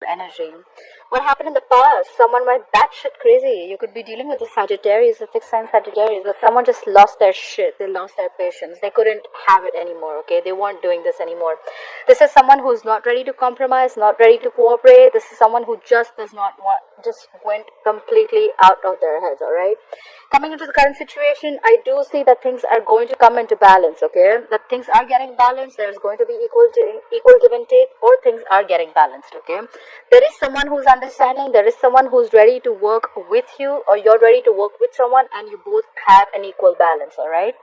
energy. What happened in the past? Someone went batshit crazy. You could be dealing with a Sagittarius, a fixed sign Sagittarius, but someone just lost their shit. They lost their patience. They couldn't have it anymore, okay? They weren't doing this anymore. This is someone who's not ready to compromise, not ready to cooperate. This is someone who just does not want, just went completely out of their heads, alright? Coming into the current situation, I do see that things are going to come into balance, okay? That things are getting balanced. There's going to be equal give and take, or things are getting balanced, okay? There is someone who's understanding. There is someone who's ready to work with you, or you're ready to work with someone, and you both have an equal balance, alright?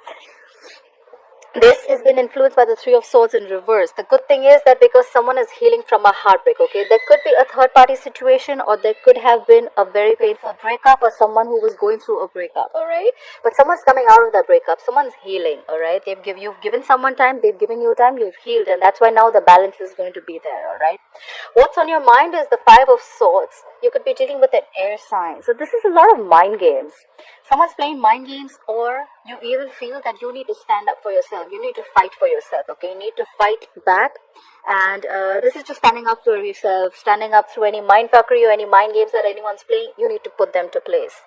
This has been influenced by the Three of Swords in reverse. The good thing is that because someone is healing from a heartbreak, okay, there could be a third party situation, or there could have been a very painful breakup, or someone who was going through a breakup, alright? But someone's coming out of that breakup. Someone's healing, alright? You've given someone time, they've given you time, you've healed, and that's why now the balance is going to be there, alright? What's on your mind is the Five of Swords. You could be dealing with an air sign. So this is a lot of mind games. Someone's playing mind games, or you even feel that you need to stand up for yourself. You need to fight for yourself, okay? You need to fight back. And this is just standing up for yourself, standing up through any mind fuckery or any mind games that anyone's playing. You need to put them to place.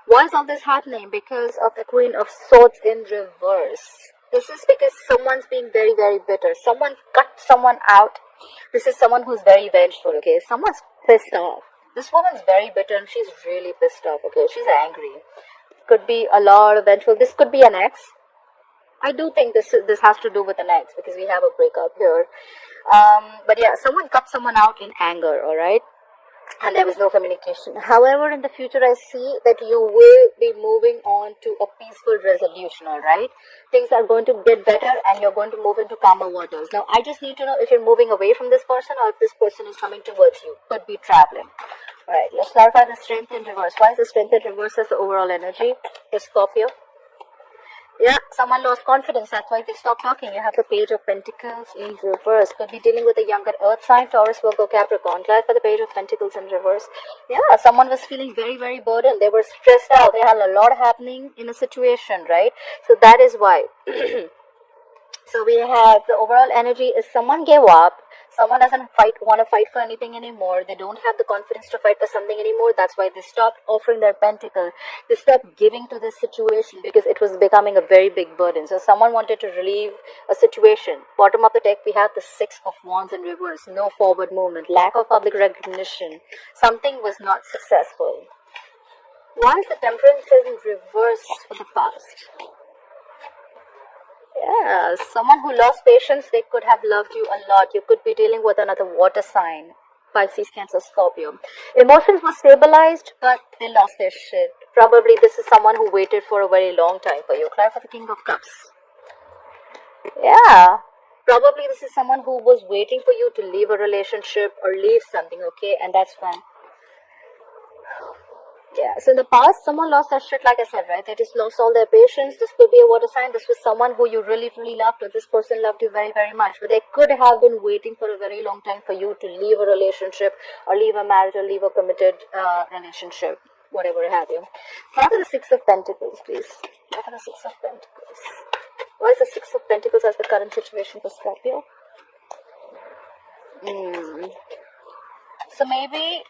Why is all this happening? Because of the Queen of Swords in reverse. This is because someone's being very, very bitter. Someone cut someone out. This is someone who's very vengeful, okay? Someone's pissed off. This woman's very bitter and she's really pissed off, okay? She's angry. Could be a lot of vengeful. This could be an ex. I do think this has to do with an ex, because we have a breakup here. But yeah, someone cut someone out in anger, alright? And there was no communication. However, in the future, I see that you will be moving on to a peaceful resolution, alright? Things are going to get better and you're going to move into calmer waters. Now, I just need to know if you're moving away from this person or if this person is coming towards you. Could be traveling. Alright, let's clarify the Strength in reverse. Why is the Strength in reverse as the overall energy for Scorpio? Yeah, someone lost confidence. That's why they stopped talking. You have the Page of Pentacles in reverse. Could be dealing with a younger Earth sign, Taurus, Virgo, Capricorn. Clarify the Page of Pentacles in reverse. Yeah, someone was feeling very, very burdened. They were stressed out. They had a lot happening in a situation, right? So that is why. So we have the overall energy is someone gave up. Someone doesn't want to fight for anything anymore. They don't have the confidence to fight for something anymore. That's why they stopped offering their pentacle. They stopped giving to this situation because it was becoming a very big burden. So someone wanted to relieve a situation. Bottom of the deck, we have the Six of Wands in reverse. No forward movement. Lack of public recognition. Something was not successful. Why is the Temperance in reverse for the past? Yeah, someone who lost patience, they could have loved you a lot. You could be dealing with another water sign. Pisces, Cancer, Scorpio. Emotions were stabilized, but they lost their shit. Probably this is someone who waited for a very long time for you. Clarify the King of Cups. Yeah. Probably this is someone who was waiting for you to leave a relationship or leave something, okay? And that's when. Yeah, so in the past, someone lost their shit, like I said, right? They just lost all their patience. This could be a water sign. This was someone who you really, really loved, or this person loved you very, very much. But they could have been waiting for a very long time for you to leave a relationship, or leave a marriage, or leave a committed relationship, whatever have you. What are the Six of Pentacles, please? What are the Six of Pentacles? Why is the Six of Pentacles as the current situation for Scorpio? So maybe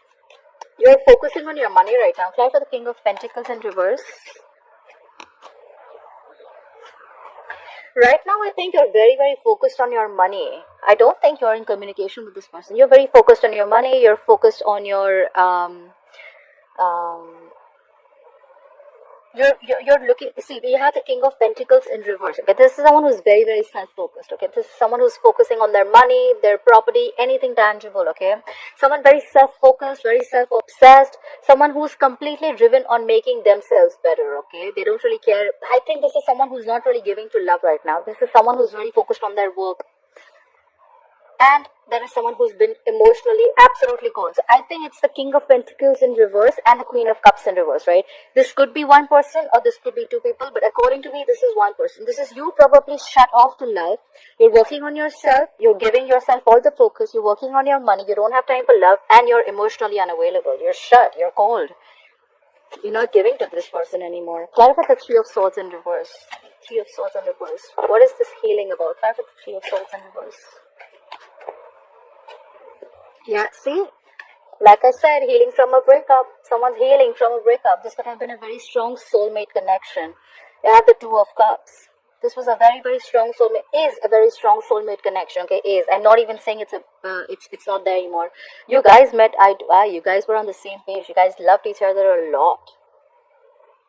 you're focusing on your money right now. Try for the King of Pentacles in reverse. Right now, I think you're very, very focused on your money. I don't think you're in communication with this person. You're very focused on your money. You're focused on your You're looking, see, we have the King of Pentacles in reverse. Okay, this is someone who's very, very self-focused. Okay, this is someone who's focusing on their money, their property, anything tangible. Okay, someone very self-focused, very self-obsessed, someone who's completely driven on making themselves better. Okay, they don't really care. I think this is someone who's not really giving to love right now. This is someone who's very focused on their work. And there is someone who's been emotionally absolutely cold. So I think it's the King of Pentacles in reverse and the Queen of Cups in reverse, right? This could be one person or this could be two people. But according to me, this is one person. This is you probably shut off to love. You're working on yourself. You're giving yourself all the focus. You're working on your money. You don't have time for love. And you're emotionally unavailable. You're shut. You're cold. You're not giving to this person anymore. Clarify the Three of Swords in reverse. Three of Swords in reverse. What is this healing about? Clarify the Three of Swords in reverse. Yeah, see, Like I said, healing from a breakup. Someone's healing from a breakup. This could have been a very strong soulmate connection. You have the Two of Cups. This was a very, very strong soulmate. Is a very strong soulmate connection. Okay, is. I'm not even saying it's not there anymore. You guys met eye to eye. You guys were on the same page. You guys loved each other a lot.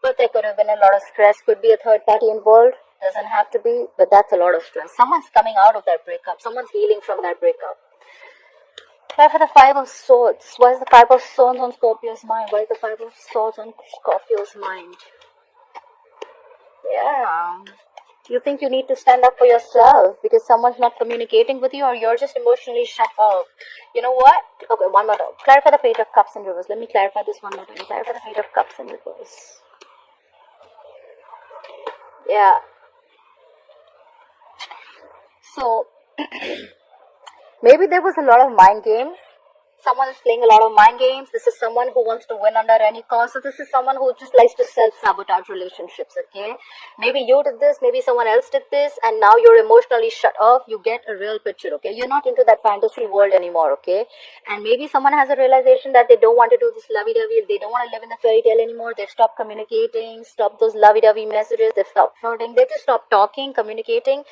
But there could have been a lot of stress. Could be a third party involved. Doesn't have to be, but that's a lot of stress. Someone's coming out of that breakup. Someone's healing from that breakup. Try for the Five of Swords. Why is the Five of Swords on Scorpio's mind? Why is the Five of Swords on Scorpio's mind? Yeah. You think you need to stand up for yourself because someone's not communicating with you, or you're just emotionally shut off. You know what? Okay, one more time. Clarify the Page of Cups in reverse. Let me clarify this one more time. Clarify the Page of Cups in reverse. Yeah. So, maybe there was a lot of mind games. Someone is playing a lot of mind games. This is someone who wants to win under any cost. So this is someone who just likes to self-sabotage relationships, okay? Maybe you did this, maybe someone else did this, and now you're emotionally shut off. You get a real picture, okay? You're not into that fantasy world anymore, okay? And maybe someone has a realization that they don't want to do this lovey-dovey. They don't want to live in the fairy tale anymore. They've stopped communicating, stopped those lovey-dovey messages. They've stopped flirting. They just stopped talking, communicating.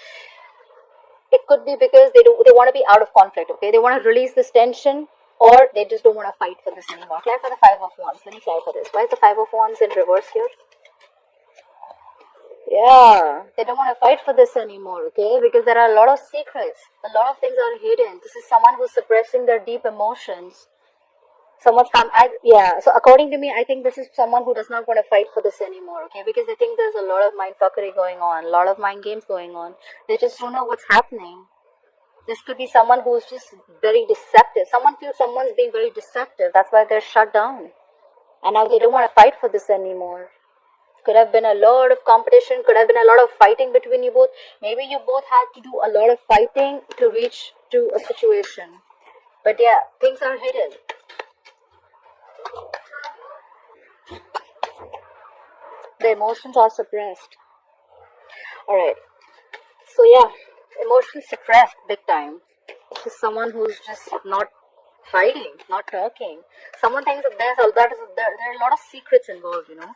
It could be because they want to be out of conflict, okay? They want to release this tension, or they just don't want to fight for this anymore. Clarify the Five of Wands. Let me clarify this. Why is the Five of Wands in reverse here? Yeah, they don't want to fight for this anymore, okay? Because there are a lot of secrets. A lot of things are hidden. This is someone who's suppressing their deep emotions. So according to me, I think this is someone who does not want to fight for this anymore, okay? Because I think there's a lot of mind fuckery going on, a lot of mind games going on. They just don't know what's happening. This could be someone who's just very deceptive. Someone feels someone's being very deceptive. That's why they're shut down. And now they don't want to fight for this anymore. Could have been a lot of competition. Could have been a lot of fighting between you both. Maybe you both had to do a lot of fighting to reach to a situation. But yeah, things are hidden. The emotions are suppressed. Alright. So yeah, emotions suppressed big time. This is someone who's just not fighting, not talking. Someone thinks that there are a lot of secrets involved, you know.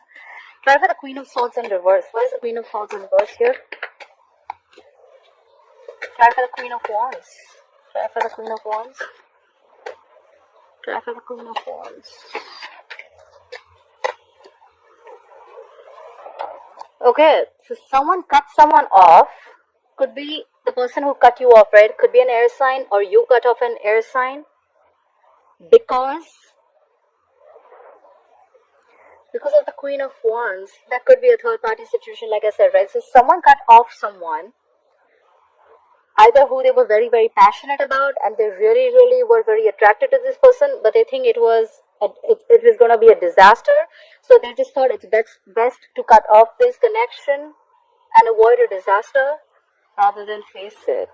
Try for the Queen of Swords in reverse. Why is the Queen of Swords in reverse here? Try for the Queen of Wands. Try for the Queen of Wands. Try for the Queen of Wands. Okay, so someone cut someone off. Could be the person who cut you off, right? Could be an air sign, or you cut off an air sign. Because of the Queen of Wands, that could be a third party situation, like I said, right? So someone cut off someone, either who they were very, very passionate about, and they really, really were very attracted to this person, but they think it was going to be a disaster. So they just thought it's best to cut off this connection and avoid a disaster rather than face it.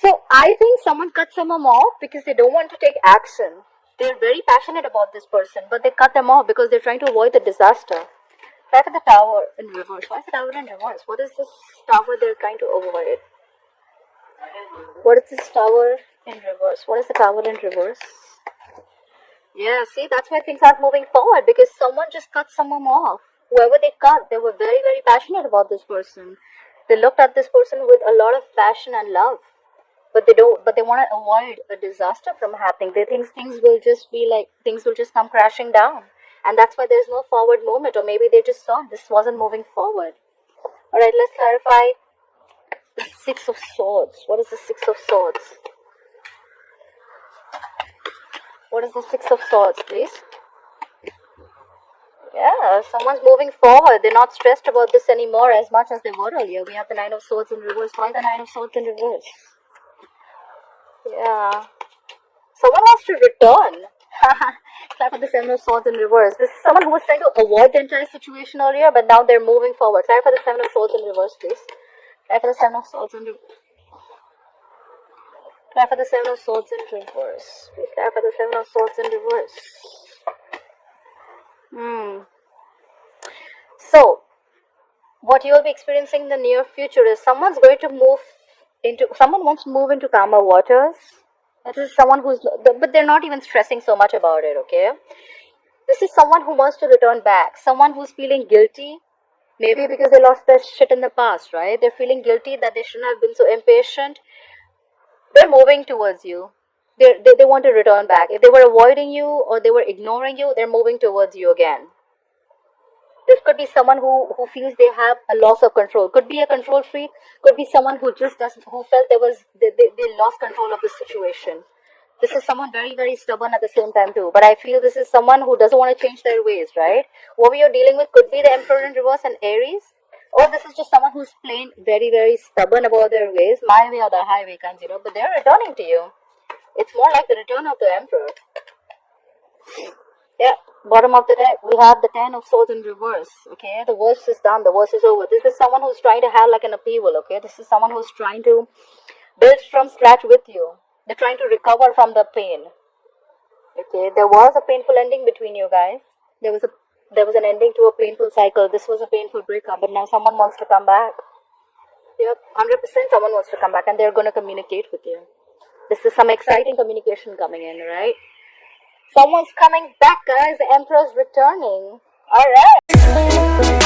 So I think someone cut someone off because they don't want to take action. They're very passionate about this person, but they cut them off because they're trying to avoid the disaster. Try for the Tower in reverse. Why is the Tower in reverse? What is this tower they're trying to avoid? What is this Tower in reverse? What is the Tower in reverse? Yeah, see, that's why things aren't moving forward, because someone just cut someone off. Whoever they cut, they were very, very passionate about this person. They looked at this person with a lot of passion and love. But they want to avoid a disaster from happening. They think things will just come crashing down. And that's why there's no forward movement, or maybe they just saw this wasn't moving forward. Alright, let's clarify the Six of Swords. What is the Six of Swords? What is the Six of Swords, please? Yeah, someone's moving forward. They're not stressed about this anymore as much as they were earlier. We have the Nine of Swords in reverse. Why the Nine of Swords in reverse? Yeah. Someone wants to return. Clap for the Seven of Swords in reverse. This is someone who was trying to avoid the entire situation earlier, but now they're moving forward. Clap for the Seven of Swords in reverse, please. Clap for the Seven of Swords in reverse. Clap for the Seven of Swords in reverse. Please clap for the Seven of Swords in reverse. So, what you'll be experiencing in the near future is someone wants to move into calmer waters. This is someone who's, but they're not even stressing so much about it, okay? This is someone who wants to return back. Someone who's feeling guilty, maybe because they lost their shit in the past, right? They're feeling guilty that they shouldn't have been so impatient. They're moving towards you. They want to return back. If they were avoiding you or they were ignoring you, they're moving towards you again. This could be someone who feels they have a loss of control. Could be a control freak. Could be someone who just doesn't, who felt they lost control of the situation. This is someone very, very stubborn at the same time too. But I feel this is someone who doesn't want to change their ways, right? What we are dealing with could be the Emperor in reverse and Aries. Or this is just someone who's plain very, very stubborn about their ways. My way or the highway kinds, but they're returning to you. It's more like the return of the Emperor. Yeah, bottom of the deck, we have the Ten of Swords in reverse, okay? The worst is done, the worst is over. This is someone who's trying to have like an upheaval, okay? This is someone who's trying to build from scratch with you. They're trying to recover from the pain, okay? There was a painful ending between you guys. There was an ending to a painful cycle. This was a painful breakup, but now someone wants to come back. Yep, 100% someone wants to come back and they're going to communicate with you. This is some exciting communication coming in, right? Someone's coming back, guys. The Emperor's returning. Alright.